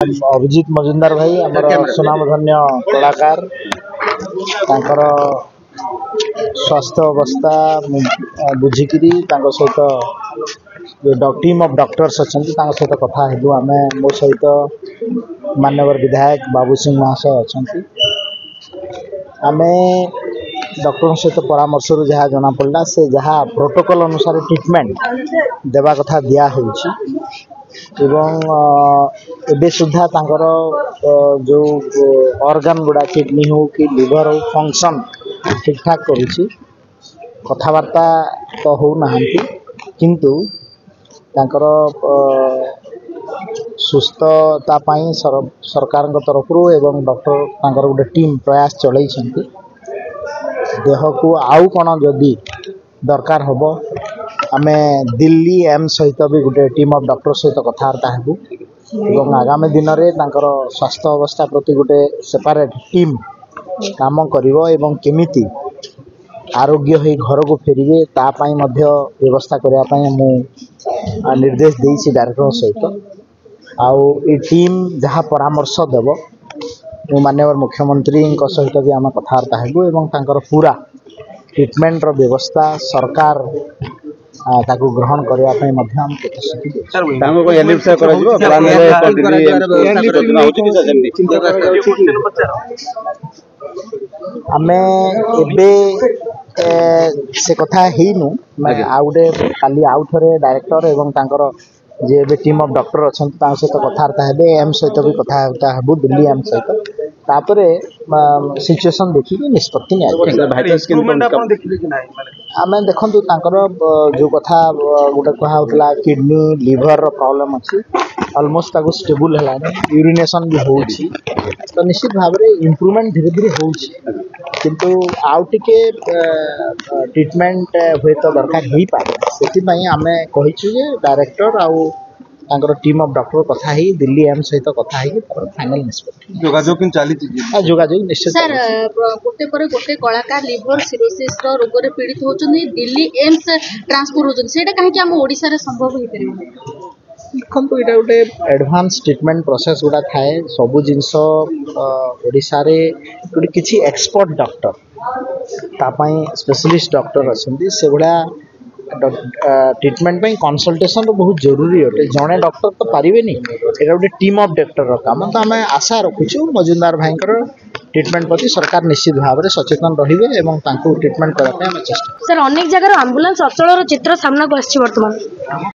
अभिजीत मजुमदार भाई आमर सुनामधन्य कलाकार तांकर स्वास्थ्य अवस्था बुझिकी सहित जो टीम ऑफ डॉक्टर्स अच्छा सहित कथा हेलु आम मो सहित मान्यवर विधायक बाबू सिंह महाशय अच्छा आम डॉक्टर सहित परामर्श जहाँ जना पड़ा से जहाँ प्रोटोकॉल अनुसार ट्रीटमेंट देवा कथा दिया होची एवं एबे सुधा तांकर जो ऑर्गन गुड़ा किडनी हो कि लिवर हो फंक्शन ठीक ठाक करुची कथबार्ता तो हो नहांती किंतु तांकर सुस्थता सरकार तरफ एवं डॉक्टर तांकर गोटे टीम प्रयास चलई देह को आउ कौन जदि दरकार हम आमे दिल्ली एम्स सहित भी गोटे टीम ऑफ डॉक्टर सहित कथबार्ता हेबू एवं आगामी दिन में तांकर स्वास्थ्य अवस्था प्रति गोटे सेपरेट टीम काम करिवो एवं केमिति आरोग्य हो घर को फेरिवे तापाई मध्य व्यवस्था करने मु निर्देश देइछि डायरेक्टर सहित आउ ए टीम जहाँ परामर्श देव माननीय मुख्यमंत्री सहित भी आम कथबार्ता हेबू एवं तांकर पूरा ट्रीटमेंट रो व्यवस्था सरकार ताकू ग्रहण करने आमे एबे से कथा हेनु आ गोटे काली आउ थे डायरेक्टर एवं तांकर जे एबे टीम ऑफ डॉक्टर अच्छा सहित कथबार्ता हेबे एम सहित भी कथबार्ता हेबू दिल्ली एम सहित तापरे सिचुएशन देखिए निष्पत्ति आम देखु जो कथा गोटे कहला किडनी लिवर प्रॉब्लम अच्छी ऑलमोस्ट स्टेबल है यूरिनेशन भी हो तो निश्चित भाव में इम्प्रूवमेंट धीरे धीरे हो किंतु आउ टिके ट्रीटमेंट हुए तो दरकार हो पाए से आम कहीचु डायरेक्टर आउ टीम ऑफ डॉक्टर कथा ही दिल्ली एम सहित कथा ही फाइनल निष्पत्ति जोगाजोग निश्चित सर गोटे पर गोटे कलाकार लिवर सिरोसिस रोग रे पीड़ित होचनी दिल्ली एम्स ट्रांसफर होचनी सेटा काहे कि हम ओडिसा रे संभव होई परिबो देखो ये गोटे एडवांस ट्रीटमेंट प्रोसेस गुड़ा थाए सबू जिनस ओडिशा रे गोटे किछि एक्सपर्ट डॉक्टर तापाई स्पेशलिस्ट डॉक्टर अच्छे से गुड़ा ट्रीटमेंट कंसल्टेशन तो बहुत जरूरी अटे जड़े डॉक्टर तो पारे यहाँ गोटे टीम ऑफ डॉक्टर काम तो आम आशा रखुचु मजुमदार भाई ट्रीटमेंट प्रति सरकार निश्चित भाव में सचेतन रहिबे एवं तांको ट्रीटमेंट करने चेष्टा सर अनेक जगह एम्बुलेंस अचल चित्र सामना को आछि वर्तमान